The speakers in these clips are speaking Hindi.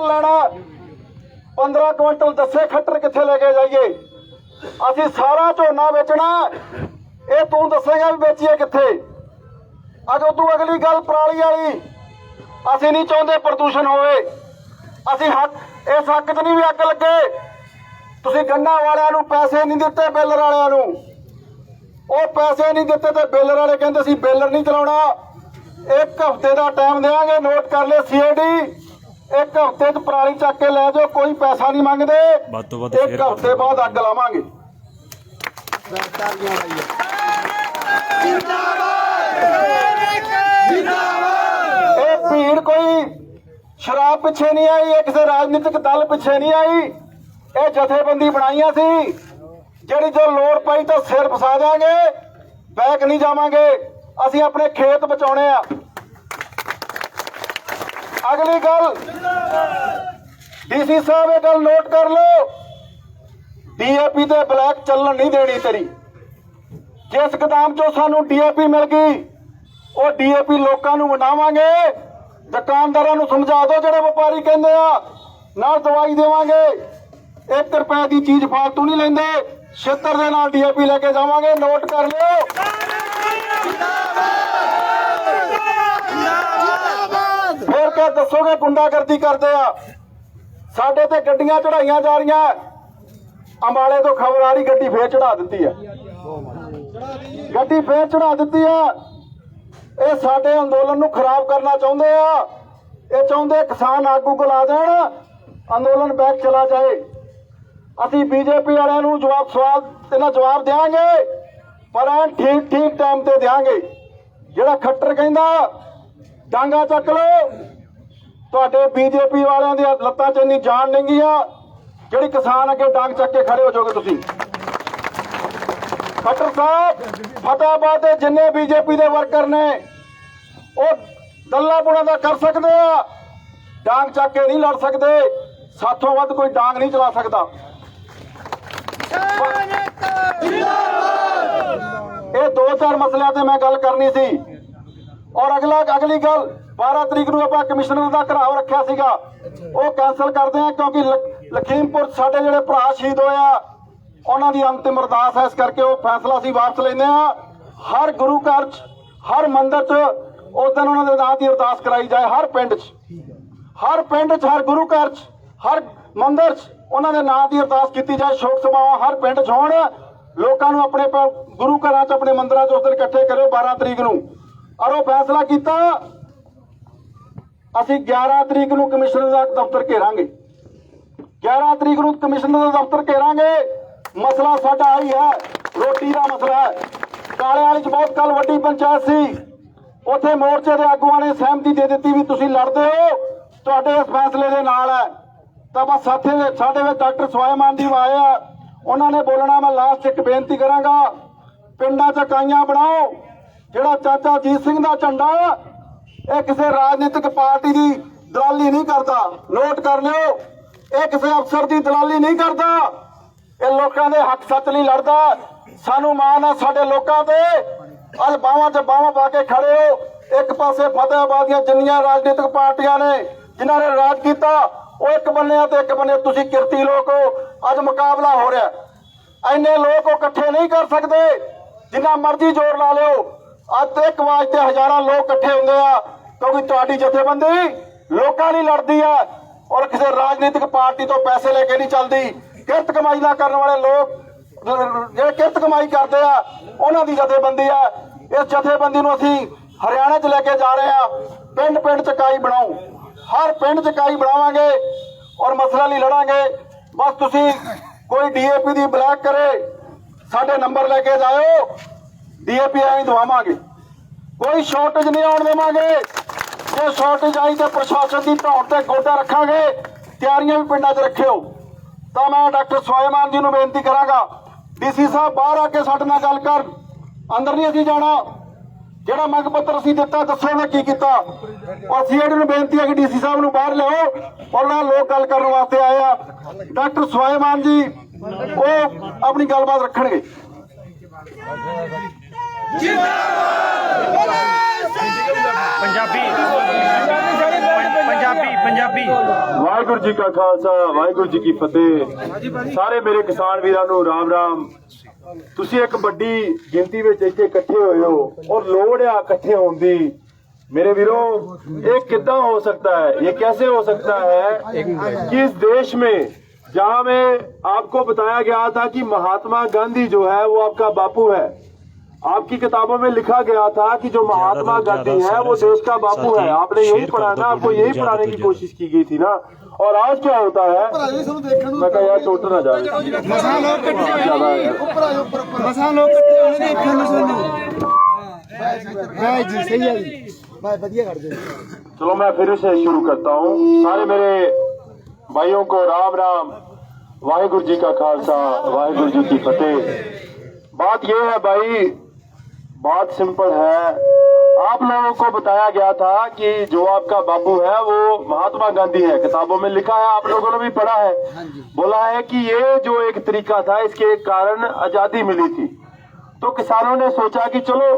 ਲੈਣਾ 15 ਕੁਇੰਟਲ ਦੱਸੇ ਖੱਟਰ ਕਿੱਥੇ ਲੈ ਕੇ ਜਾਈਏ। ਅਸੀਂ ਸਾਰਾ ਝੋਨਾ ਵੇਚਣਾ, ਇਹ ਤੂੰ ਦੱਸੇਗਾ ਵੀ ਵੇਚੀਏ ਕਿੱਥੇ। ਅਜੋ ਤੂੰ ਅਗਲੀ ਗੱਲ ਪਰਾਲੀ ਵਾਲੀ, ਅਸੀਂ ਨਹੀਂ ਚਾਹੁੰਦੇ ਪ੍ਰਦੂਸ਼ਣ ਹੋਵੇ। ਅਸੀਂ ਇਸ ਹੱਕ 'ਚ ਨਹੀਂ ਵੀ ਅੱਗ ਲੱਗੇ। ਤੁਸੀਂ ਗੰਨਾ ਵਾਲਿਆਂ ਨੂੰ ਪੈਸੇ ਨਹੀਂ ਦਿੱਤੇ, ਬੇਲਰ ਵਾਲਿਆਂ ਨੂੰ ਉਹ ਪੈਸੇ ਨਹੀਂ ਦਿੱਤੇ ਤੇ ਬੇਲਰ ਵਾਲੇ ਕਹਿੰਦੇ ਸੀ ਬੇਲਰ ਨਹੀਂ ਚਲਾਉਣਾ। 1 ਹਫ਼ਤੇ ਦਾ ਟਾਈਮ ਦੇਵਾਂਗੇ, ਨੋਟ ਕਰ ਲਿਓ CID। 1 ਹਫ਼ਤੇ 'ਚ ਪਰਾਲੀ ਚੱਕ ਕੇ ਲੈ ਜਾਓ, ਕੋਈ ਪੈਸਾ ਨਹੀਂ ਮੰਗਦੇ। 1 ਹਫ਼ਤੇ ਬਾਅਦ ਅੱਗ ਲਾਵਾਂਗੇ। ਇਹ ਭੀੜ ਕੋਈ ਸ਼ਰਾਬ ਪਿੱਛੇ ਨਹੀਂ ਆਈ, ਇਹ ਕਿਸੇ ਰਾਜਨੀਤਿਕ ਦਲ ਪਿੱਛੇ ਨਹੀਂ ਆਈ। ਇਹ ਜਥੇਬੰਦੀ ਬਣਾਈਆਂ ਸੀ ਜਿਹੜੀ ਜੋ ਲੋੜ ਪਈ ਤਾਂ ਸਿਰ ਫਸਾ ਜਾਾਂਗੇ, ਬੈਕ ਨਹੀਂ ਜਾਵਾਂਗੇ। ਅਸੀਂ ਆਪਣੇ ਖੇਤ ਬਚਾਉਣੇ ਆ। ਅਗਲੀ ਗੱਲ DC ਸਾਹਿਬ, ਇਹ ਗੱਲ ਨੋਟ ਕਰ ਲਓ, DAP ਤੇ ਬਲੈਕ ਚੱਲਣ ਨਹੀਂ ਦੇਣੀ ਤੇਰੀ। ਜਿਸ ਗੋਦਾਮ ਚੋਂ ਸਾਨੂੰ DAP ਮਿਲ ਗਈ ਉਹ DAP ਲੋਕਾਂ ਨੂੰ ਵੰਡਾਵਾਂਗੇ। ਦੁਕਾਨਦਾਰਾਂ ਨੂੰ ਸਮਝਾ ਦਿਓ ਜਿਹੜੇ ਵਪਾਰੀ ਕਹਿੰਦੇ ਆ ਨਾਲ ਦਵਾਈ ਦੇਵਾਂਗੇ। 1 ਰੁਪਏ ਦੀ ਚੀਜ਼ ਫਾਲਤੂ ਨਹੀਂ ਲੈਂਦੇ, 76 ਦੇ ਨਾਲ DAP ਲੈ ਕੇ ਜਾਵਾਂਗੇ। ਨੋਟ ਕਰ ਲਿਓ। ਫਿਰ ਕਿਆ ਦੱਸੋਗੇ ਗੁੰਡਾਗਰਦੀ ਕਰਦੇ ਆ। ਸਾਡੇ ਤੇ ਗੱਡੀਆਂ ਚੜਾਈਆਂ ਜਾ ਰਹੀਆਂ। ਅੰਬਾਲੇ ਤੋਂ ਖਬਰ ਆ ਰਹੀ ਗੱਡੀ ਫੇਰ ਚੜਾ ਦਿੱਤੀ ਆ, ਗੱਡੀ ਫੇਰ ਚੜਾ ਦਿੱਤੀ ਆ। ਇਹ ਸਾਡੇ ਅੰਦੋਲਨ ਨੂੰ ਖਰਾਬ ਕਰਨਾ ਚਾਹੁੰਦੇ ਆ। ਇਹ ਚਾਹੁੰਦੇ ਕਿਸਾਨ ਆਗੂ ਬੁਲਾ ਦੇਣ, ਅੰਦੋਲਨ ਬੈਕ ਚਲਾ ਜਾਏ। ਅਸੀਂ BJP ਵਾਲਿਆਂ ਨੂੰ ਜਵਾਬ ਦੇਵਾਂਗੇ, ਪਰ ਐਂ ਠੀਕ ਟਾਈਮ ਤੇ ਦੇਵਾਂਗੇ। ਜਿਹੜਾ ਖੱਟਰ ਕਹਿੰਦਾ ਡਾਂਗਾ ਚੱਕ ਲਓ, ਤੁਹਾਡੇ BJP ਵਾਲਿਆਂ ਦੀਆਂ ਲੱਤਾਂ 'ਚ ਇੰਨੀ ਜਾਨ ਨਹੀਂ ਆ ਜਿਹੜੀ ਕਿਸਾਨ ਅੱਗੇ ਡਾਂਗ ਚੱਕ ਕੇ ਖੜੇ ਹੋ ਜਾਓਗੇ ਤੁਸੀਂ। ਖੱਟਰ ਸਾਹਿਬ, ਫਤਿਆਬਾਦ ਦੇ ਜਿੰਨੇ BJP ਦੇ ਵਰਕਰ ਨੇ ਉਹ ਦੱਲਾਪੁਣਾ ਦਾ ਕਰ ਸਕਦੇ ਆ, ਡਾਂਗ ਚੱਕ ਕੇ ਨਹੀਂ ਲੜ ਸਕਦੇ। ਸਾਥੋਂ ਵੱਧ ਕੋਈ ਡਾਂਗ ਨਹੀਂ ਚਲਾ ਸਕਦਾ। ਇਹ 2-4 ਮਸਲਿਆਂ ਤੇ ਮੈਂ ਗੱਲ ਕਰਨੀ ਸੀ। ਔਰ ਅਗਲੀ ਗੱਲ 12 ਤਰੀਕ ਨੂੰ ਆਪਾਂ ਕਮਿਸ਼ਨਰ ਦਾ ਘਰਾਓ ਰੱਖਿਆ ਸੀਗਾ, ਉਹ ਕੈਂਸਲ ਕਰਦੇ ਆ ਕਿਉਂਕਿ ਲਖੀਮਪੁਰ ਸਾਡੇ ਜਿਹੜੇ ਭਰਾ ਸ਼ਹੀਦ ਹੋਏ ਆ ਉਹਨਾਂ ਦੀ ਅੰਤਿਮ ਅਰਦਾਸ ਹੈ, ਇਸ ਕਰਕੇ ਉਹ ਫੈਸਲਾ ਅਸੀਂ ਵਾਪਸ ਲੈਂਦੇ ਆ। ਹਰ ਗੁਰੂ ਘਰ 'ਚ, ਹਰ ਮੰਦਿਰ 'ਚ ਉਸ ਦਿਨ ਉਹਨਾਂ ਦੇ ਨਾਂ ਦੀ ਅਰਦਾਸ ਕਰਾਈ ਜਾਏ। ਹਰ ਪਿੰਡ 'ਚ, ਹਰ ਗੁਰੂ ਘਰ 'ਚ, ਹਰ ਮੰਦਿਰ 'ਚ ਉਹਨਾਂ ਦੇ ਨਾਂ ਦੀ ਅਰਦਾਸ ਕੀਤੀ ਜਾਏ। ਸ਼ੋਕ ਸਭਾਵਾਂ ਹਰ ਪਿੰਡ 'ਚ ਹੋਣ। ਲੋਕਾਂ ਨੂੰ ਆਪਣੇ ਗੁਰੂ ਘਰਾਂ 'ਚ, ਆਪਣੇ ਮੰਦਿਰਾਂ 'ਚ ਉਸ ਦਿਨ ਇਕੱਠੇ ਕਰਿਓ 12 ਤਰੀਕ ਨੂੰ। ਔਰ ਉਹ ਫੈਸਲਾ ਕੀਤਾ, ਅਸੀਂ 11 ਤਰੀਕ ਨੂੰ ਕਮਿਸ਼ਨਰ ਦਾ ਦਫ਼ਤਰ ਘੇਰਾਂਗੇ। 11 ਤਰੀਕ ਨੂੰ ਕਮਿਸ਼ਨਰ ਦਾ ਦਫ਼ਤਰ ਘੇਰਾਂਗੇ। ਮਸਲਾ ਸਾਡਾ ਆਹੀ ਹੈ, ਰੋਟੀ ਦਾ ਮਸਲਾ ਹੈ। ਕਾਲੇ ਵਾਲੀ 'ਚ ਬਹੁਤ ਕੱਲ ਵੱਡੀ ਪੰਚਾਇਤ ਸੀ, ਉੱਥੇ ਮੋਰਚੇ ਦੇ ਆਗੂਆਂ ਨੇ ਸਹਿਮਤੀ ਦੇ ਦਿੱਤੀ ਵੀ ਤੁਸੀਂ ਲੜਦੇ ਹੋ, ਤੁਹਾਡੇ ਇਸ ਫੈਸਲੇ ਦੇ ਨਾਲ ਹੈ। ਤਾਂ ਬਸ ਸਾਡੇ ਵਿੱਚ ਡਾਕਟਰ ਸਵਾਇਮਾਨ ਜੀ ਆਏ ਆ, ਉਹਨਾਂ ਨੇ ਬੋਲਣਾ। ਮੈਂ ਲਾਸਟ ਇੱਕ ਬੇਨਤੀ ਕਰਾਂਗਾ, ਪਿੰਡਾਂ 'ਚ ਇਕਾਈਆਂ ਬਣਾਓ। ਜਿਹੜਾ ਚਾਚਾ ਅਜੀਤ ਸਿੰਘ ਦਾ ਝੰਡਾ ਇਹ ਕਿਸੇ ਰਾਜਨੀਤਿਕ ਪਾਰਟੀ ਦੀ ਦਲਾਲੀ ਨਹੀਂ ਕਰਦਾ। ਨੋਟ ਕਰ ਲਿਓ, ਇਹ ਕਿਸੇ ਅਫਸਰ ਦੀ ਦਲਾਲੀ ਨਹੀਂ ਕਰਦਾ। ਇਹ ਲੋਕਾਂ ਦੇ ਹੱਕ ਸੱਚ ਲਈ ਲੜਦਾ। ਸਾਨੂੰ ਮਾਣ ਹੈ ਸਾਡੇ ਲੋਕਾਂ ਤੇ। ਅੱਜ ਬਾਹਾਂ 'ਚ ਬਾਹਾਂ ਪਾ ਕੇ ਖੜੇ ਹੋ। ਇੱਕ ਪਾਸੇ ਫਤਿਆਬਾਦ ਦੀਆਂ ਜਿੰਨੀਆਂ ਰਾਜਨੀਤਿਕ ਪਾਰਟੀਆਂ ਨੇ ਜਿਨ੍ਹਾਂ ਨੇ ਰਾਜ ਕੀਤਾ ਉਹ ਇੱਕ ਬੰਨੇ ਆ ਤੇ ਇੱਕ ਬੰਨੇ ਤੁਸੀਂ ਕਿਰਤੀ ਲੋਕ ਹੋ। ਅੱਜ ਮੁਕਾਬਲਾ ਹੋ ਰਿਹਾ। ਇੰਨੇ ਲੋਕ ਉਹ ਇਕੱਠੇ ਨਹੀਂ ਕਰ ਸਕਦੇ, ਜਿੰਨਾ ਮਰਜ਼ੀ ਜ਼ੋਰ ਲਾ ਲਿਓ। ਅੱਜ ਤੇ ਇੱਕ ਆਵਾਜ਼ ਤੇ ਹਜ਼ਾਰਾਂ ਲੋਕ ਇਕੱਠੇ ਹੁੰਦੇ ਆ ਕਿਉਂਕਿ ਤੁਹਾਡੀ ਜਥੇਬੰਦੀ ਲੋਕਾਂ ਲਈ ਲੜਦੀ ਆ ਔਰ ਕਿਸੇ ਰਾਜਨੀਤਿਕ ਪਾਰਟੀ ਤੋਂ ਪੈਸੇ ਲੈ ਕੇ ਨਹੀਂ ਚੱਲਦੀ। ਕਿਰਤ ਕਮਾਈ ਨਾ ਕਰਨ ਵਾਲੇ ਲੋਕ ਜਿਹੜੇ ਕਿਰਤ ਕਮਾਈ ਕਰਦੇ ਆ ਉਹਨਾਂ ਦੀ ਜਥੇਬੰਦੀ ਆ। ਇਸ ਜਥੇਬੰਦੀ ਨੂੰ ਅਸੀਂ ਹਰਿਆਣਾ 'ਚ ਲੈ ਕੇ ਜਾ ਰਹੇ ਆ। ਪਿੰਡ ਪਿੰਡ 'ਚ ਇਕਾਈ ਬਣਾਓ, ਹਰ ਪਿੰਡ 'ਚ ਇਕਾਈ ਬਣਾਵਾਂਗੇ ਔਰ ਮਸਲੇ ਲਈ ਲੜਾਂਗੇ। ਬਸ ਤੁਸੀਂ ਕੋਈ DAP ਦੀ ਬਲੈਕ ਕਰੇ ਸਾਡੇ ਨੰਬਰ ਲੈ ਕੇ ਜਾਇਓ, DAP ਐਂ ਦਵਾਵਾਂਗੇ। ਕੋਈ ਸ਼ਾਰਟੇਜ ਨਹੀਂ ਆਉਣ ਦੇਵਾਂਗੇ। ਜੇ ਸ਼ਾਰਟੇਜ ਆਈ ਤਾਂ ਪ੍ਰਸ਼ਾਸਨ ਦੀ ਧੌਣ ਤੇ ਗੋਡਾ ਰੱਖਾਂਗੇ। ਤਿਆਰੀਆਂ ਵੀ ਪਿੰਡਾਂ 'ਚ ਰੱਖਿਓ। ਤਾਂ ਮੈਂ ਡਾਕਟਰ ਸਵਾਇਮਾਨ ਜੀ ਨੂੰ ਬੇਨਤੀ ਕਰਾਂਗਾ, DC ਸਾਹਿਬ ਬਾਹਰ ਆ ਕੇ ਸਾਡੇ ਨਾਲ ਗੱਲ ਕਰ। ਅੰਦਰ ਨਹੀਂ ਅਸੀਂ ਜਾਣਾ। ਜਿਹੜਾ ਮੰਗ ਪੱਤਰ ਅਸੀਂ ਦਿੱਤਾ ਦੱਸੋ ਉਹਨੇ ਕੀ ਕੀਤਾ। ਔਰ CID ਨੂੰ ਬੇਨਤੀ ਹੈ ਕਿ DC ਸਾਹਿਬ ਨੂੰ ਬਾਹਰ ਲਿਆਓ ਔਰ ਨਾਲ ਲੋਕ ਗੱਲ ਕਰਨ ਵਾਸਤੇ ਆਏ ਆ। ਡਾਕਟਰ ਸਵਾਇਮਾਨ ਜੀ ਉਹ ਆਪਣੀ ਗੱਲਬਾਤ ਰੱਖਣਗੇ। ਪੰਜਾਬੀ पंजाबी वाहिगुरू जी का खालसा वाहिगुरू जी की फतेह। सारे मेरे किसान वीरां नूं राम राम। तुसी एक बड़ी गिनती विच इत्थे इकट्ठे होए हो और लोड़ आ इकट्ठे होण दी। मेरे वीरों, ये कितना हो सकता है, ये कैसे हो सकता है कि इस देश में जहां में आपको बताया गया था कि महात्मा गांधी जो है वो आपका बापू है, आपकी किताबों में लिखा गया था कि जो महात्मा गांधी है वो देश का बापू है। आपने यही पढ़ा ना, आपको यही पढ़ाने की कोशिश की गई थी ना। और आज क्या होता है, मैं कहा यार चोट ना जाए, चलो मैं फिर से शुरू करता हूँ। सारे मेरे भाइयों को राम राम, वाहिगुरू जी का खालसा वाहिगुरू जी की फतेह। बात यह है भाई, बात सिंपल है। आप लोगों को बताया गया था कि जो आपका बापू है वो महात्मा गांधी है, किताबों में लिखा है, आप लोगों ने भी पढ़ा है। बोला है कि ये जो एक तरीका था, इसके कारण आजादी मिली थी। तो किसानों ने सोचा कि चलो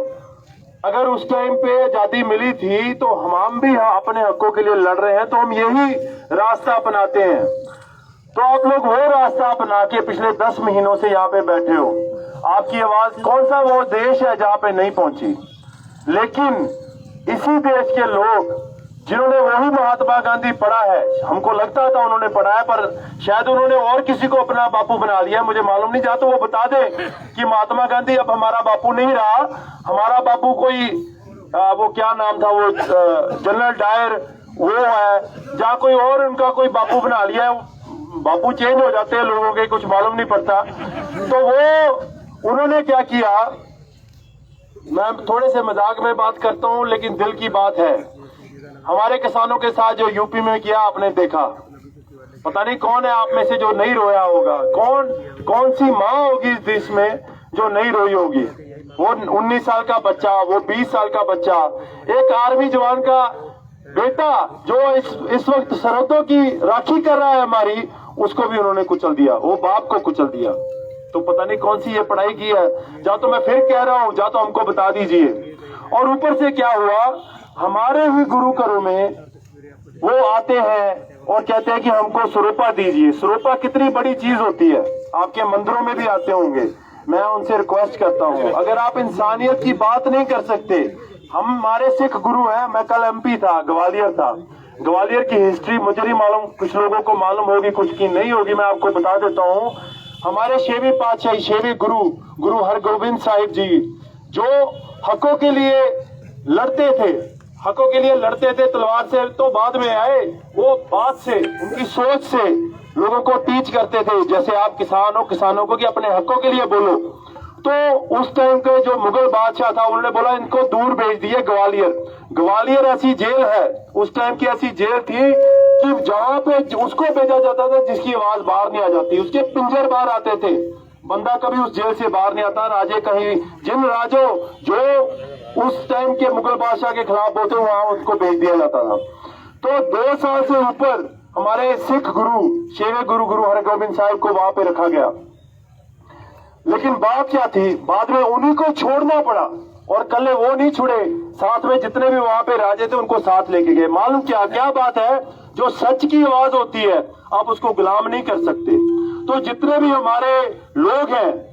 अगर उस टाइम पे आजादी मिली थी तो हम भी अपने हकों के लिए लड़ रहे हैं, तो हम यही रास्ता अपनाते हैं। तो आप लोग वो रास्ता अपना के पिछले 10 महीनों से यहाँ पे बैठे हो। आपकी आवाज, कौन सा वो देश है जहाँ पे नहीं पहुंची, लेकिन इसी देश के लोग जिन्होंने वही महात्मा गांधी पढ़ा है, हमको लगता था उन्होंने पढ़ा है, पर शायद उन्होंने और किसी को अपना बापू बना लिया है, मुझे मालूम नहीं। जा तो वो बता दे कि महात्मा गांधी अब हमारा बापू नहीं रहा, हमारा बापू कोई वो क्या नाम था, वो जनरल डायर वो है, जहाँ कोई और उनका कोई बापू बना लिया है। बापू चेंज हो जाते हैं लोगों के, कुछ मालूम नहीं पड़ता। तो वो उन्होंने क्या किया, मैं थोड़े से मजाक में बात करता हूँ लेकिन दिल की बात है। हमारे किसानों के साथ जो यूपी में किया आपने देखा, पता नहीं कौन है आप में से जो नहीं रोया होगा। कौन सी माँ होगी इस देश में जो नहीं रोई होगी। वो 19 साल का बच्चा, वो 20 साल का बच्चा, एक आर्मी जवान का बेटा जो इस वक्त सरहदों की राखी कर रहा है हमारी, उसको भी उन्होंने कुचल दिया, वो बाप को कुचल दिया। तो पता नहीं कौन सी ये पढ़ाई की है। जा तो मैं फिर कह रहा हूँ, जा तो हमको बता दीजिए। और ऊपर से क्या हुआ, हमारे ही गुरु घरों में वो आते हैं और कहते हैं कि हमको स्वरूपा दीजिए। स्वरूपा कितनी बड़ी चीज होती है, आपके मंदिरों में भी आते होंगे। मैं उनसे रिक्वेस्ट करता हूँ, अगर आप इंसानियत की बात नहीं कर सकते, हमारे सिख गुरु हैं। मैं कल MP था, ग्वालियर था। ग्वालियर की हिस्ट्री मुझे नहीं मालूम, कुछ लोगों को मालूम होगी, कुछ की नहीं होगी, मैं आपको बता देता हूँ। हमारे 6वीं पातशाही, 6वें गुरु हरगोबिंद साहिब जी, जो हकों के लिए लड़ते थे, हकों के लिए लड़ते थे तलवार से, तो बाद में आए, वो बात से, उनकी सोच से लोगों को टीच करते थे। जैसे आप किसानों को कि अपने हकों के लिए बोलो। तो उस टाइम के जो मुगल बादशाह था, उन्होंने बोला इनको दूर भेज दिए ग्वालियर ऐसी जेल है, उस टाइम की ऐसी जेल थी कि जहां पे उसको भेजा जाता था जिसकी आवाज बाहर नहीं आ जाती, उसके पिंजर बाहर आते थे, बंदा कभी उस जेल से बाहर नहीं आता। राजे कहीं, जिन राजों जो उस टाइम के मुगल बादशाह के खिलाफ बोलते, वहां उसको भेज दिया जाता था। तो 2 साल से ऊपर हमारे सिख गुरु, 6वें गुरु हरगोबिंद साहिब को वहां पे रखा गया। लेकिन बात क्या थी, बाद में उन्हीं को छोड़ना पड़ा, और कल वो नहीं छुड़े, साथ में जितने भी वहां पे राजे थे उनको साथ लेके गए। मालूम क्या बात है, जो सच की आवाज होती है आप उसको गुलाम नहीं कर सकते। तो जितने भी हमारे लोग हैं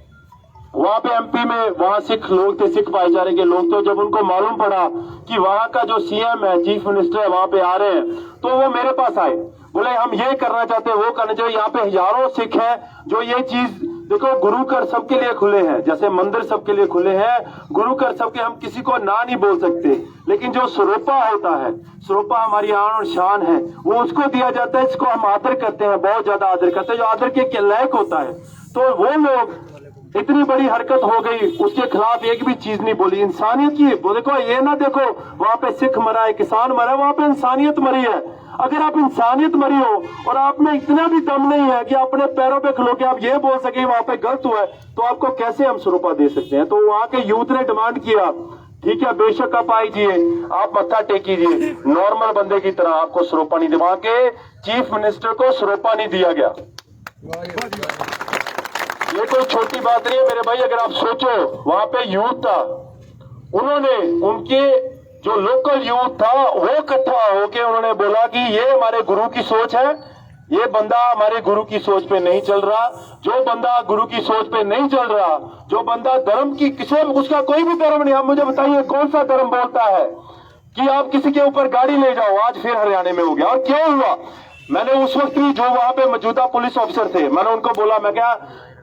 वहां पे MP में, वहां सिख लोग थे, सिख भाईचारे के लोग थे, जब उनको मालूम पड़ा कि वहां का जो CM है, चीफ मिनिस्टर है, वहां पे आ रहे हैं, तो वो मेरे पास आए, बोले हम ये करना चाहते हैं, वो करना चाहिए। यहाँ पे हजारों सिख हैं जो ये चीज, देखो गुरु घर सबके लिए खुले हैं, जैसे मंदिर सबके लिए खुले हैं, गुरु घर सबके, हम किसी को ना नहीं बोल सकते। लेकिन जो स्वरूपा होता है, स्वरूपा हमारी आन और शान है, वो उसको दिया जाता है, इसको हम आदर करते हैं, बहुत ज्यादा आदर करते हैं, जो आदर के लायक होता है। तो वो लोग, इतनी बड़ी हरकत हो गई, उसके खिलाफ एक भी चीज नहीं बोली। इंसानियत की वो देखो, ये ना देखो वहां पे सिख मरा है, किसान मरा है, वहां पे इंसानियत मरी है। अगर आप इंसानियत मरी हो और आप में इतना भी दम नहीं है कि अपने पैरों पे खलो के आप ये बोल सके वहां पे गलत हुआ है, तो आपको कैसे हम स्वरूपा दे सकते हैं। तो वहां के यूथ ने डिमांड किया, ठीक है बेशक आप आइए, आप मत्था टेकीजिए, नॉर्मल बंदे की तरह, आपको स्वरूपा नहीं दिवा के चीफ मिनिस्टर को स्वरूपा नहीं दिया गया। ये कोई छोटी बात नहीं है मेरे भाई। अगर आप सोचो, वहां पे यूथ था, उन्होंने उनके जो लोकल यूथ था वो इकट्ठा होके उन्होंने बोला कि ये हमारे गुरु की सोच है, ये बंदा हमारे गुरु की सोच पे नहीं चल रहा। जो बंदा गुरु की सोच पे नहीं चल रहा, जो बंदा धर्म की किसी उसका कोई भी धर्म नहीं, आप मुझे बताइए कौन सा धर्म बोलता है कि आप किसी के ऊपर गाड़ी ले जाओ। आज फिर हरियाणा में हो गया। और क्यों हुआ? मैंने उस वक्त भी जो वहां पे मौजूदा पुलिस ऑफिसर थे, मैंने उनको बोला, मैं क्या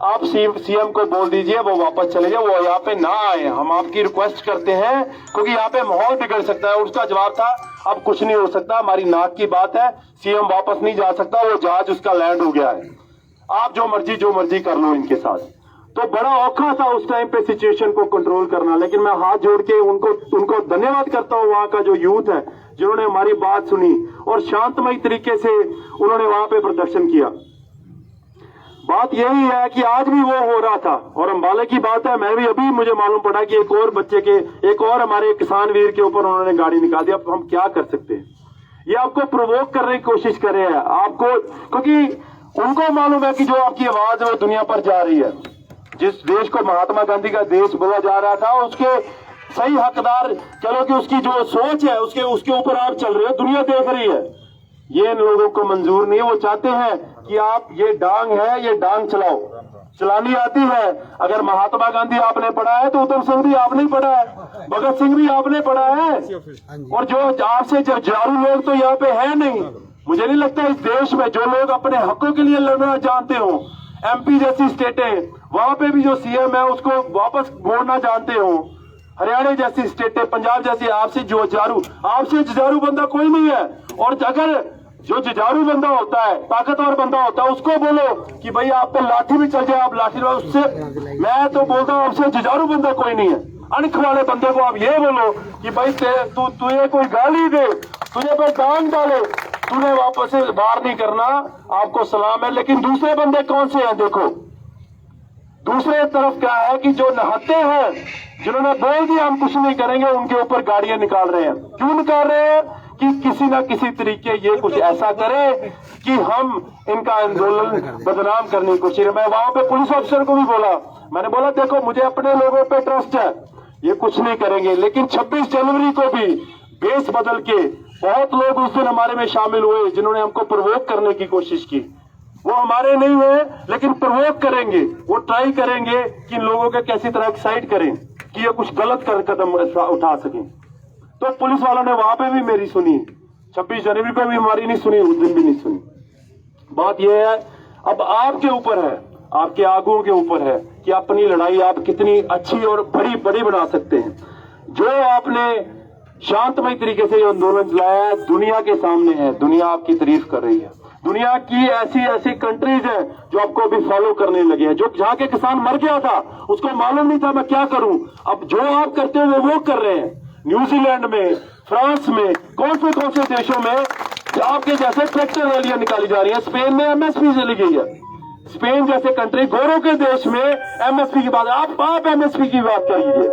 आप सीएम को बोल दीजिए वो वापस चले जाए, वो यहाँ पे ना आए, हम आपकी रिक्वेस्ट करते हैं क्योंकि यहाँ पे माहौल बिगड़ सकता है। उसका जवाब था अब कुछ नहीं हो सकता, हमारी नाक की बात है, सीएम वापस नहीं जा सकता, वो जहाज उसका लैंड हो गया है, आप जो मर्जी कर लो इनके साथ। तो बड़ा औखा था उस टाइम पे सिचुएशन को कंट्रोल करना। लेकिन मैं हाथ जोड़ के उनको धन्यवाद करता हूँ, वहां का जो यूथ है जिन्होंने हमारी बात सुनी और शांतमय तरीके से उन्होंने वहां पे प्रदर्शन किया। बात यही है कि आज भी वो हो रहा था। और अंबाले की बात है, मैं भी अभी मुझे मालूम पड़ा कि एक और हमारे किसान वीर के ऊपर उन्होंने गाड़ी निकाल दी। अब हम क्या कर सकते हैं? ये आपको प्रोवोक करने की कोशिश कर रहे हैं आपको, क्योंकि उनको मालूम है कि जो आपकी आवाज है वो दुनिया पर जा रही है। जिस देश को महात्मा गांधी का देश बोला जा रहा था, उसके सही हकदार चलो कि उसकी जो सोच है उसके ऊपर आप चल रहे हो, दुनिया देख रही है। ये इन लोगों को मंजूर नहीं है। वो चाहते हैं कि आप ये डांग है, ये डांग चलाओ, चलानी आती है। अगर महात्मा गांधी आपने पढ़ा है तो उधम सिंह भी आपने ही पढ़ा है, भगत सिंह भी आपने पढ़ा है। और जो आपसे जुझारू लोग तो यहाँ पे है नहीं। मुझे नहीं लगता इस देश में जो लोग अपने हकों के लिए लड़ना जानते हो, एमपी जैसी स्टेटें, वहां पे भी जो सीएम है उसको वापस मोड़ना जानते हो, हरियाणा जैसी स्टेटें, पंजाब जैसी, आपसे जुझारू बंदा कोई नहीं है। और अगर जो जुझारू बंदा होता है, ताकतवर बंदा होता है, उसको बोलो कि भाई आप पे लाठी भी चल जाए, आप लाठी उससे, मैं तो बोलता हूँ आपसे जुझारू बंदा कोई नहीं है। अणख वाले बंदे को आप ये बोलो कि भाई तुझे कोई गाली दे, तुझे कोई डांग डाले, तूने वापस से बाहर नहीं करना, आपको सलाम है। लेकिन दूसरे बंदे कौन से हैं? देखो दूसरे तरफ क्या है कि जो नहाते हैं, जिन्होंने बोल दिया हम कुछ नहीं करेंगे, उनके ऊपर गाड़ियां निकाल रहे हैं। क्यों निकाल रहे हैं? कि किसी ना किसी तरीके ये कुछ ऐसा करे कि हम इनका आंदोलन बदनाम करने की कोशिश। मैं वहां पे पुलिस ऑफिसर को भी बोला, मैंने बोला देखो मुझे अपने लोगों पे ट्रस्ट है, ये कुछ नहीं करेंगे। लेकिन 26 जनवरी को भी बेस बदल के बहुत लोग उस दिन हमारे में शामिल हुए जिन्होंने हमको प्रवोक करने की कोशिश की। वो हमारे नहीं हुए लेकिन प्रवोक करेंगे, वो ट्राई करेंगे कि इन लोगों के कैसी तरह एक्साइट करें कि ये कुछ गलत कदम उठा सकें। तो पुलिस वालों ने वहां पे भी मेरी सुनी, 26 जनवरी को भी हमारी नहीं सुनी, उस दिन भी नहीं सुनी। बात यह है अब आपके ऊपर है, आपके आगुओं के ऊपर है कि अपनी लड़ाई आप कितनी अच्छी और बड़ी बना सकते हैं। जो आपने शांतमय तरीके से आंदोलन चलाया है, दुनिया के सामने है, दुनिया आपकी तारीफ कर रही है। दुनिया की ऐसी कंट्रीज हैं जो आपको अभी फॉलो करने लगे हैं। जो जहां के किसान मर गया था उसको मालूम नहीं था मैं क्या करूं, अब जो आप करते हो वो कर रहे हैं। न्यूजीलैंड में, फ्रांस में, कौन से देशों में आपके जैसे ट्रैक्टर रैलियां निकाली जा रही है। स्पेन में एमएसपी चली गई है। स्पेन जैसे कंट्री, गोरों के देश में एमएसपी की बात, आप एमएसपी की बात कर लीजिए।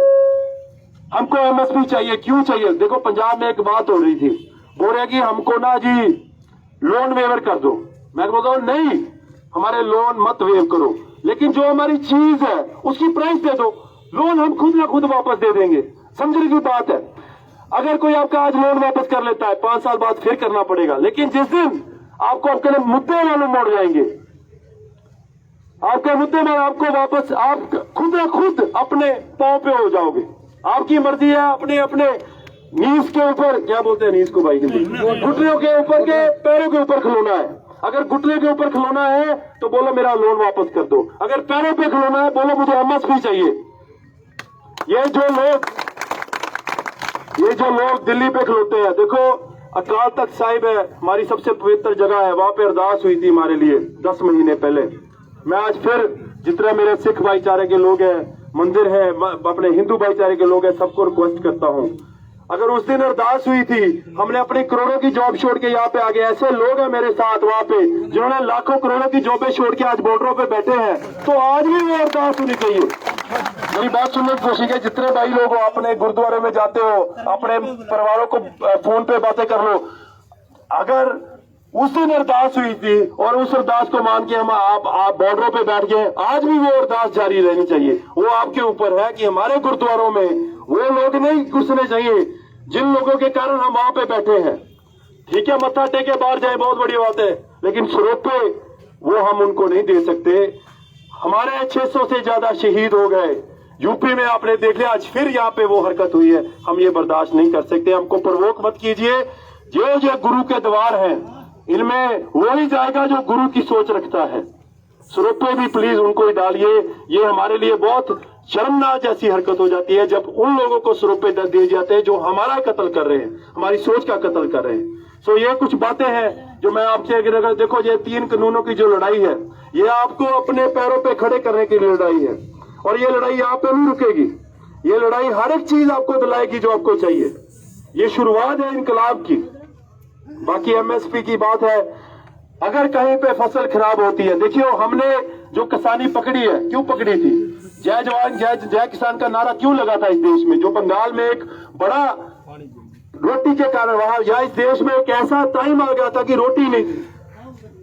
हमको एमएसपी चाहिए, क्यों चाहिए? देखो पंजाब में एक बात हो रही थी, बोल रहे कि हमको ना जी लोन वेवर कर दो। मैं बोलता हूं नहीं, हमारे लोन मत वेव करो, लेकिन जो हमारी चीज है उसकी प्राइस दे दो। लोन हम खुद ना खुद वापस दे देंगे, समझने की बात है। अगर कोई आपका आज लोन वापस कर लेता है, 5 साल बाद फिर करना पड़ेगा। लेकिन जिस दिन आपको आपके मुद्दे वाले मोड़ जाएंगे, आपके मुद्दे में आपको वापस, आप खुद ना खुद अपने पांव पे हो जाओगे। आपकी मर्जी है अपने नीज के ऊपर, क्या बोलते हैं नीज को भाई, घुटनों के ऊपर के पैरों के ऊपर खिलौना है। अगर घुटने के ऊपर खिलौना है तो बोलो मेरा लोन वापस कर दो। अगर पैरों पे खिलौना है बोलो मुझे एमएसपी चाहिए। ये जो लोग दिल्ली पे खिलौते हैं, देखो अकाल तख्त साहिब है, हमारी सबसे पवित्र जगह है, वहां पे अरदास हुई थी हमारे लिए 10 महीने पहले। मैं आज फिर जितने मेरे सिख भाईचारे के लोग हैं, मंदिर है, अपने हिंदू भाईचारे के लोग हैं, सबको रिक्वेस्ट करता हूं, अगर उस दिन अरदास हुई थी, हमने अपनी करोड़ों की जॉब छोड़ के यहाँ पे आ गए। ऐसे लोग हैं मेरे साथ वहां पे जिन्होंने लाखों करोड़ों की जॉबें छोड़ के आज बॉर्डरों पे बैठे हैं, तो आज भी वो अरदास होनी चाहिए। मेरी बात सुनने की कोशिश है, जितने भाई लोग हो अपने गुरुद्वारे में जाते हो, अपने परिवारों को फोन पे बातें कर लो। अगर उस दिन अरदास हुई थी और उस अरदास को मान के हम आप बॉर्डरों पे बैठ गए, आज भी वो अरदास जारी रहनी चाहिए। वो आपके ऊपर है कि हमारे गुरुद्वारों में वो लोग नहीं घुसने चाहिए जिन लोगों के कारण हम वहां पे बैठे हैं। ठीक है, मत्था टेके बाहर जाए, बहुत बड़ी बात है, लेकिन सरोपे वो हम उनको नहीं दे सकते। हमारे 600 से ज्यादा शहीद हो गए। यूपी में आपने देख लिया, आज फिर यहाँ पे वो हरकत हुई है। हम ये बर्दाश्त नहीं कर सकते। हमको प्रवोक मत कीजिए। जो गुरु के द्वार हैं, इनमें वो ही जाएगा जो गुरु की सोच रखता है। सरोपे भी प्लीज उनको ही डालिए। ये हमारे लिए बहुत शर्मनाक जैसी हरकत हो जाती है जब उन लोगों को सरोपे दिए जाते हैं जो हमारा कत्ल कर रहे हैं, हमारी सोच का कत्ल कर रहे हैं। सो ये कुछ बातें हैं जो मैं आपसे अगर देखो, ये 3 कानूनों की जो लड़ाई है, ये आपको अपने पैरों पे खड़े करने की लड़ाई है, और ये लड़ाई यहाँ पे नहीं रुकेगी। ये लड़ाई हर एक चीज आपको दिलाएगी जो आपको चाहिए। ये शुरुआत है इनकलाब की। बाकी एमएसपी की बात है, अगर कहीं पे फसल खराब होती है, देखियो हमने जो किसानी पकड़ी है, क्यों पकड़ी थी? जय जवान जय किसान का नारा क्यों लगा था इस देश में? जो बंगाल में एक बड़ा रोटी के कारण वहां, या इस देश में एक ऐसा टाइम आ गया था कि रोटी नहीं थी,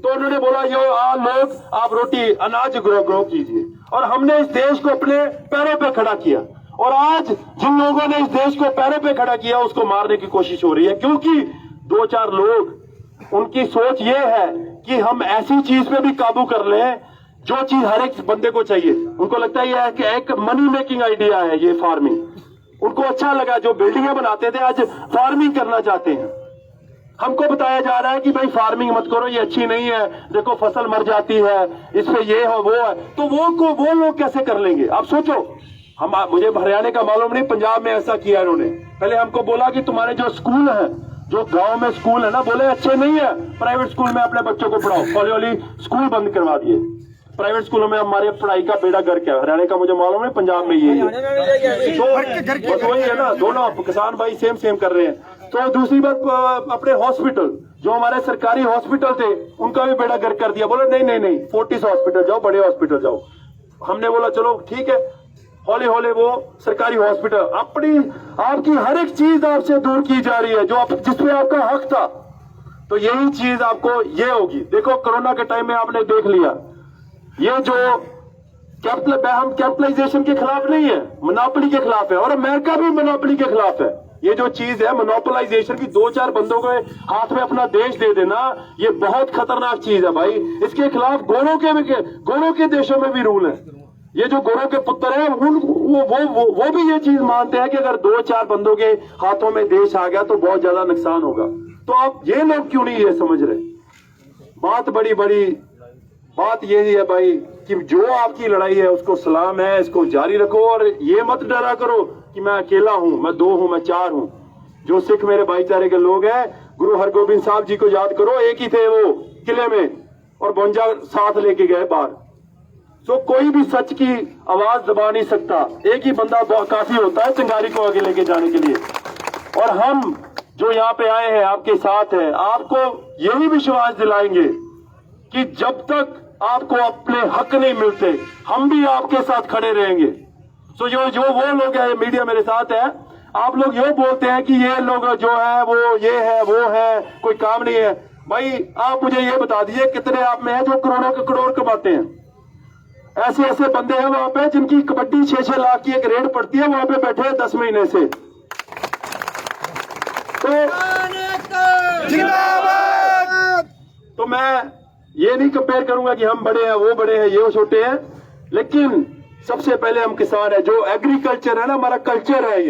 तो उन्होंने बोला यो लोग आप रोटी अनाज ग्रो कीजिए, और हमने इस देश को अपने पैरों पे खड़ा किया। और आज जिन लोगों ने इस देश को पैरों पे खड़ा किया, उसको मारने की कोशिश हो रही है, क्योंकि 2-4 लोग, उनकी सोच ये है कि हम ऐसी चीज पे भी काबू कर लें जो चीज हर एक बंदे को चाहिए। उनको लगता है कि एक मनी मेकिंग आइडिया है ये फार्मिंग। उनको अच्छा लगा, जो बिल्डिंगें बनाते थे आज फार्मिंग करना चाहते हैं। हमको बताया जा रहा है कि भाई फार्मिंग मत करो, ये अच्छी नहीं है, देखो फसल मर जाती है, इसमें ये हो वो है। तो वो लोग कैसे कर लेंगे? आप सोचो। मुझे हरियाणा का मालूम नहीं, पंजाब में ऐसा किया इन्होंने। पहले हमको बोला कि तुम्हारे जो स्कूल है, जो गांव में स्कूल है ना, बोले अच्छे नहीं है, प्राइवेट स्कूल में अपने बच्चों को पढ़ाओ। हौली-हौली स्कूल बंद करवा दिए। प्राइवेट स्कूलों में हमारे पढ़ाई का बेड़ा गर्क है। हरियाणा का मुझे मालूम है, पंजाब में ये है। तो बस वही है ना, दोनों किसान भाई सेम कर रहे हैं। तो दूसरी बात, अपने हॉस्पिटल, जो हमारे सरकारी हॉस्पिटल थे, उनका भी बेड़ा गर्क कर दिया। बोले नहीं, फोर्टिस हॉस्पिटल जाओ, बड़े हॉस्पिटल जाओ। हमने बोला चलो ठीक है, हौले वो सरकारी हॉस्पिटल, अपनी आपकी हर एक चीज आपसे दूर की जा रही है, जो जिसमें आपका हक था। तो यही चीज आपको ये होगी। देखो कोरोना के टाइम में आपने देख लिया, ये जो हम कैपिटलाइजेशन के खिलाफ नहीं है, मोनोपोली के खिलाफ है, और अमेरिका भी मोनोपोली के खिलाफ है। ये जो चीज है मोनोपोलाइजेशन की, 2-4 बंदों के हाथ में अपना देश दे देना, ये बहुत खतरनाक चीज है भाई। इसके खिलाफ गोरों के देशों में भी रूल है। ये जो गोरों के पुत्र हैं, वो भी ये चीज मानते हैं कि अगर 2-4 बंदों के हाथों में देश आ गया तो बहुत ज्यादा नुकसान होगा। तो आप ये लोग क्यों नहीं ये समझ रहे? बात बड़ी बात यही है भाई कि जो आपकी लड़ाई है उसको सलाम है, इसको जारी रखो, और ये मत डरा करो कि मैं अकेला हूं, मैं 2 हूं, मैं 4 हूं। जो सिख मेरे भाईचारे के लोग हैं, गुरु हरगोबिंद साहब जी को याद करो, एक ही थे वो किले में, और 52 साथ लेके गए बाहर। तो कोई भी सच की आवाज दबा नहीं सकता। एक ही बंदा काफी होता है चिंगारी को आगे लेके जाने के लिए। और हम जो यहाँ पे आए हैं, आपके साथ हैं, आपको यही विश्वास दिलाएंगे कि जब तक आपको अपने हक नहीं मिलते, हम भी आपके साथ खड़े रहेंगे। तो जो वो लोग हैं, मीडिया मेरे साथ है, आप लोग ये बोलते हैं कि ये लोग जो है वो ये है वो है, कोई काम नहीं है। भाई आप मुझे ये बता दीजिए, कितने आप में है जो करोड़ों के करोड़ कमाते हैं? ऐसे बंदे हैं वहां पे जिनकी कबड्डी 6-6 लाख की एक रेड पड़ती है, वहां पे बैठे हैं 10 महीने से। तो मैं ये नहीं कंपेयर करूंगा कि हम बड़े हैं, वो बड़े हैं, ये छोटे हैं, लेकिन सबसे पहले हम किसान हैं। जो एग्रीकल्चर है ना, हमारा कल्चर है,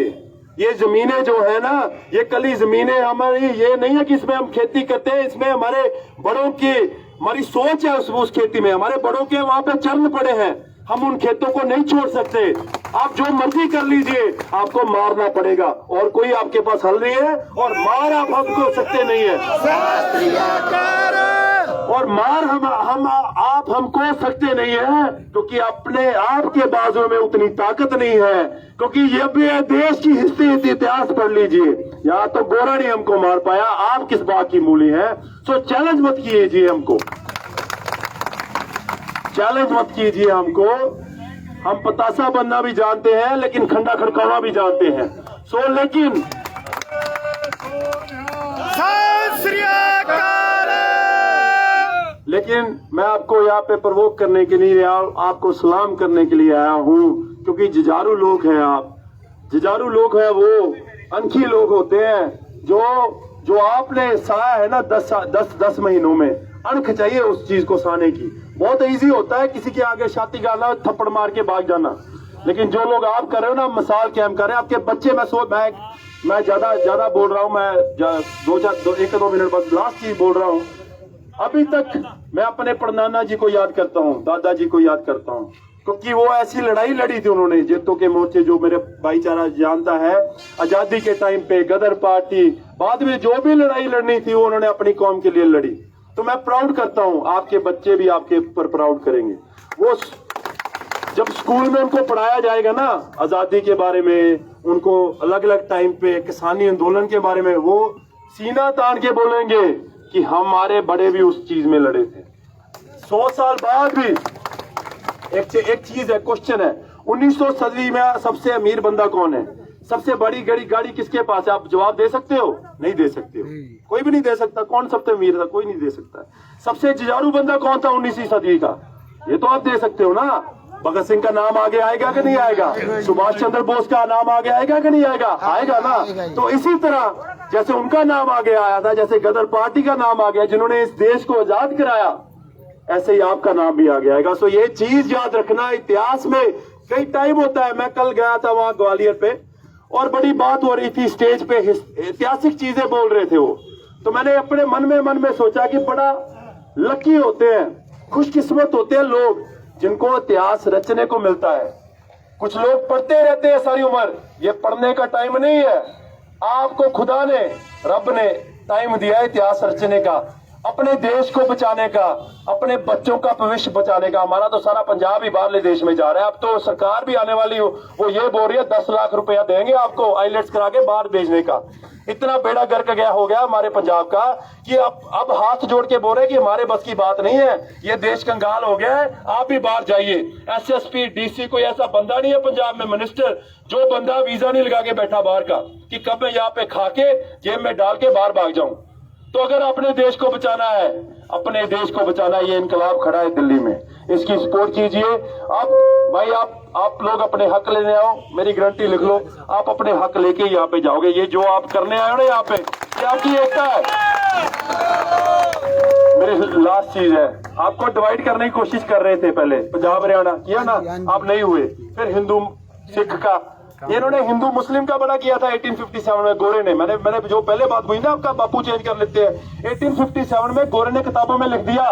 ये जमीनें जो है ना, ये कली जमीनें हमारी, ये नहीं है कि इसमें हम खेती करते हैं, इसमें हमारे बड़ों की हमारी सोच है उस खेती में, हमारे बड़ों के वहां पे चरण पड़े हैं, हम उन खेतों को नहीं छोड़ सकते। आप जो मर्जी कर लीजिए, आपको मारना पड़ेगा, और कोई आपके पास हल नहीं है, और मार आप हमको सकते नहीं है, और मार आप हमको सकते नहीं है, क्योंकि अपने आपके बाजू में उतनी ताकत नहीं है। क्योंकि ये भी देश की हिस्ट्री, इतिहास पढ़ लीजिए, यहाँ तो गोरा नहीं हमको मार पाया, आप किस बात की मूली है? सो चैलेंज मत कीजिए हमको, चैलेंज मत कीजिए हमको। हम पतासा बनना भी जानते हैं, लेकिन खंडा खड़काना भी जानते हैं। सो लेकिन मैं आपको यहाँ पे प्रवोक करने के लिए, आपको सलाम करने के लिए आया हूँ, क्योंकि जुझारू लोग हैं आप, जुझारू लोग हैं वो अनखी लोग होते हैं जो आपने साया है ना 10 महीनों में, अनख चाहिए उस चीज को साने की। बहुत इजी होता है किसी के आगे छाती गालना, थप्पड़ मार के भाग जाना, लेकिन जो लोग आप कर रहे हो ना, मिसाल कायम कर रहे हैं आपके बच्चे। मैं ज्यादा बोल रहा हूँ, मैं 1-2 मिनट बस लास्ट चीज बोल रहा हूँ। अभी तक मैं अपने परनाना जी को याद करता हूँ, दादाजी को याद करता हूँ, क्योंकि वो ऐसी लड़ाई लड़ी थी उन्होंने जेतों के मोर्चे, जो मेरे भाईचारा जानता है। आजादी के टाइम पे गदर पार्टी, बाद में जो भी लड़ाई लड़नी थी वो उन्होंने अपनी कौम के लिए लड़ी। तो मैं प्राउड करता हूँ, आपके बच्चे भी आपके ऊपर प्राउड करेंगे। वो जब स्कूल में उनको पढ़ाया जाएगा ना आजादी के बारे में, उनको अलग अलग टाइम पे किसानी आंदोलन के बारे में, वो सीना तान के बोलेंगे कि हमारे बड़े भी उस चीज में लड़े थे। 100 साल बाद भी एक चीज है, क्वेश्चन है, 1900 सदी में सबसे अमीर बंदा कौन है? सबसे बड़ी गाड़ी किसके पास है? आप जवाब दे सकते हो? नहीं दे सकते हो, कोई भी नहीं दे सकता। कौन सबसे अमीर था? कोई नहीं दे सकता। सबसे जुझारू बंदा कौन था 19वीं सदी का? ये तो आप दे सकते हो ना। भगत सिंह का नाम आगे आएगा कि नहीं आएगा? सुभाष चंद्र बोस का नाम आगे आएगा कि नहीं आएगा? आएगा ना। तो इसी तरह जैसे उनका नाम आगे आया था, जैसे गदर पार्टी का नाम आ गया जिन्होंने इस देश को आजाद कराया, ऐसे ही आपका नाम भी आगे आएगा। सो ये चीज याद रखना, इतिहास में कई टाइम होता है। मैं कल गया था वहां ग्वालियर पे और बड़ी बात हो रही थी, स्टेज पे ऐतिहासिक चीजें बोल रहे थे वो। तो मैंने अपने मन में सोचा कि बड़ा लकी होते हैं, खुशकिस्मत होते हैं लोग जिनको इतिहास रचने को मिलता है। कुछ लोग पढ़ते रहते हैं सारी उम्र, ये पढ़ने का टाइम नहीं है। आपको खुदा ने, रब ने टाइम दिया है इतिहास रचने का, अपने देश को बचाने का, अपने बच्चों का भविष्य बचाने का। हमारा तो सारा पंजाब ही बाहरले देश में जा रहा है। अब तो सरकार भी आने वाली हो, वो ये बोल रही है 10 लाख रुपया देंगे आपको आईलेट्स करा के बाहर भेजने का। इतना बेड़ा गर्क गया हो गया हमारे पंजाब का कि अब हाथ जोड़ के बोल रहे कि हमारे बस की बात नहीं है, ये देश कंगाल हो गया है, आप भी बाहर जाइए। एसएसपी डीसी कोई ऐसा बंदा नहीं है पंजाब में, मिनिस्टर, जो बंदा वीजा नहीं लगा के बैठा बाहर का कि कब मैं यहाँ पे खा के जेब में डाल के बाहर भाग जाऊं। तो अगर अपने देश को बचाना है, अपने देश को बचाना है, ये इनकलाब खड़ा है दिल्ली में, इसकी सपोर्ट कीजिए। आप भाई आप लोग अपने हक लेने आओ, मेरी गारंटी लिख लो, आप अपने हक लेके यहाँ पे जाओगे। ये जो आप करने आए हो ना यहाँ पे, ये आपकी एकता है। मेरी लास्ट चीज है, आपको डिवाइड करने की कोशिश कर रहे थे पहले, पंजाब हरियाणा किया ना, आप नहीं हुए। फिर हिंदू सिख का, इन्होंने हिंदू मुस्लिम का बड़ा किया था 1857 में गोरे ने। मैंने जो पहले बात हुई ना, आपका बापू चेंज कर लेते हैं। 1857 में गोरे ने किताबों में लिख दिया,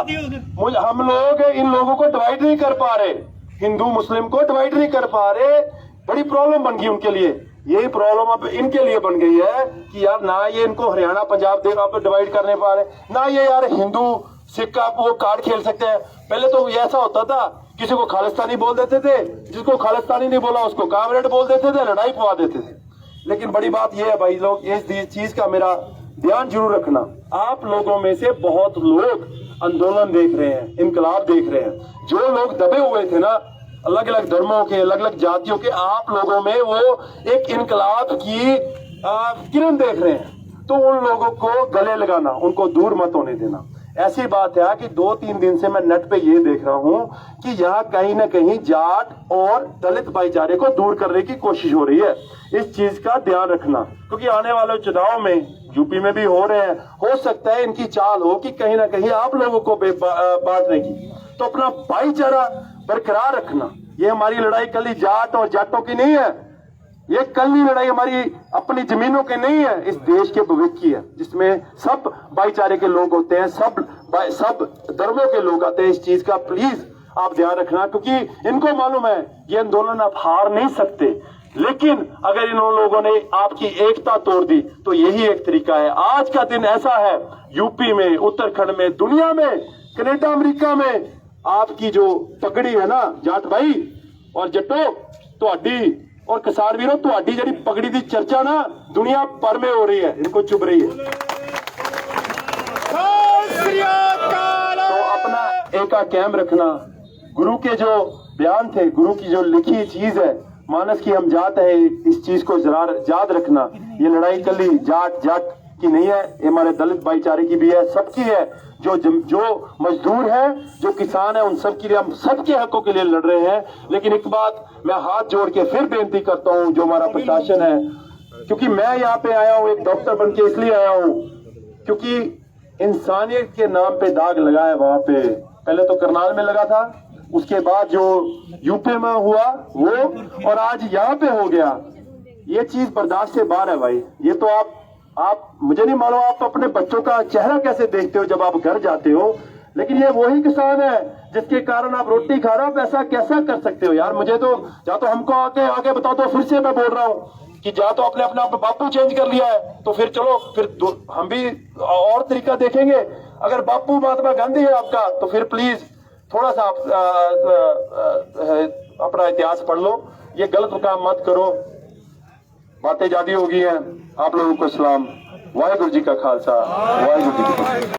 हम लोग इन लोगों को डिवाइड नहीं कर पा रहे, हिंदू मुस्लिम को डिवाइड नहीं कर पा रहे। बड़ी प्रॉब्लम बन गई उनके लिए। यही प्रॉब्लम अब इनके लिए बन गई है कि यार ना ये इनको हरियाणा पंजाब देख आप डिवाइड करने पा रहे, ना ये यार हिंदू सिख का वो कार्ड खेल सकते हैं। पहले तो ऐसा होता था, किसी को खालिस्तानी बोल देते थे, जिसको खालिस्तानी नहीं बोला उसको कामरेड बोल देते थे, लड़ाई पवा देते थे। लेकिन बड़ी बात यह है भाई लोग, इस चीज का मेरा ध्यान जरूर रखना। आप लोगों में से बहुत लोग आंदोलन देख रहे हैं, इनकलाब देख रहे हैं। जो लोग दबे हुए थे ना, अलग अलग धर्मों के, अलग अलग जातियों के, आप लोगों में वो एक इनकलाब की किरण देख रहे हैं। तो उन लोगों को गले लगाना, उनको दूर मत होने देना। ऐसी बात है कि 2-3 दिन से मैं नेट पे ये देख रहा हूं कि यहाँ कहीं ना कहीं जाट और दलित भाईचारे को दूर करने की कोशिश हो रही है। इस चीज का ध्यान रखना, क्योंकि आने वाले चुनाव में यूपी में भी हो रहे हैं, हो सकता है इनकी चाल हो कि कहीं ना कहीं आप लोगों को बांटने की। तो अपना भाईचारा बरकरार रखना। ये हमारी लड़ाई कल जाट और जाटों की नहीं है, ये कल की लड़ाई हमारी अपनी जमीनों की नहीं है, इस देश के भविष्य की है, जिसमें सब भाईचारे के लोग होते हैं, सब धर्मों के लोग आते हैं। इस चीज का प्लीज आप ध्यान रखना, क्योंकि इनको मालूम है ये आंदोलन आप हार नहीं सकते। लेकिन अगर इन लोगों ने आपकी एकता तोड़ दी तो यही एक तरीका है। आज का दिन ऐसा है, यूपी में, उत्तराखंड में, दुनिया में, कनाडा, अमेरिका में, आपकी जो पगड़ी है ना जाट भाई और जट्टो, तुहाडी और किसान वीरों, तुहाडी जड़ी पगड़ी की चर्चा ना दुनिया भर में हो रही है, इनको चुभ रही है। तो अपना एका कायम रखना। गुरु के जो बयान थे, गुरु की जो लिखी चीज है, मानस की हम जात है, इस चीज को जरा याद रखना। ये लड़ाई कली जाट की नहीं है, ये हमारे दलित भाईचारे की भी है, सबकी है। जो मजदूर है, जो किसान है, उन सब के लिए, हम सबके हकों के लिए लड़ रहे हैं। लेकिन एक बात मैं हाथ जोड़ के फिर बेनती करता हूं, जो हमारा प्रशासन है, क्योंकि मैं यहाँ पे आया हूँ एक डॉक्टर बन के इसलिए आया हूँ क्योंकि इंसानियत के नाम पे दाग लगा है वहां पे। पहले तो करनाल में लगा था, उसके बाद जो यूपी में हुआ वो, और आज यहाँ पे हो गया। ये चीज बर्दाश्त से बाहर है भाई। ये तो आप मुझे नहीं मालूम आप अपने बच्चों का चेहरा कैसे देखते हो जब आप घर जाते हो, लेकिन ये वही किसान है जिसके कारण आप रोटी खा रहे हो। पैसा कैसा कर सकते हो यार? मुझे तो या तो हमको आगे बता दो। फिर से मैं बोल रहा हूँ कि या तो अपने अपना बापू चेंज कर लिया है तो फिर चलो, फिर हम भी और तरीका देखेंगे। अगर बापू महात्मा गांधी है आपका तो फिर प्लीज थोड़ा सा आप अपना इतिहास पढ़ लो। ये गलत काम मत करो। बातें ज्यादा हो गई हैं। आप लोगों को सलाम। वाहिगुरु जी का खालसा, वाहिगुरु जी की फतेह।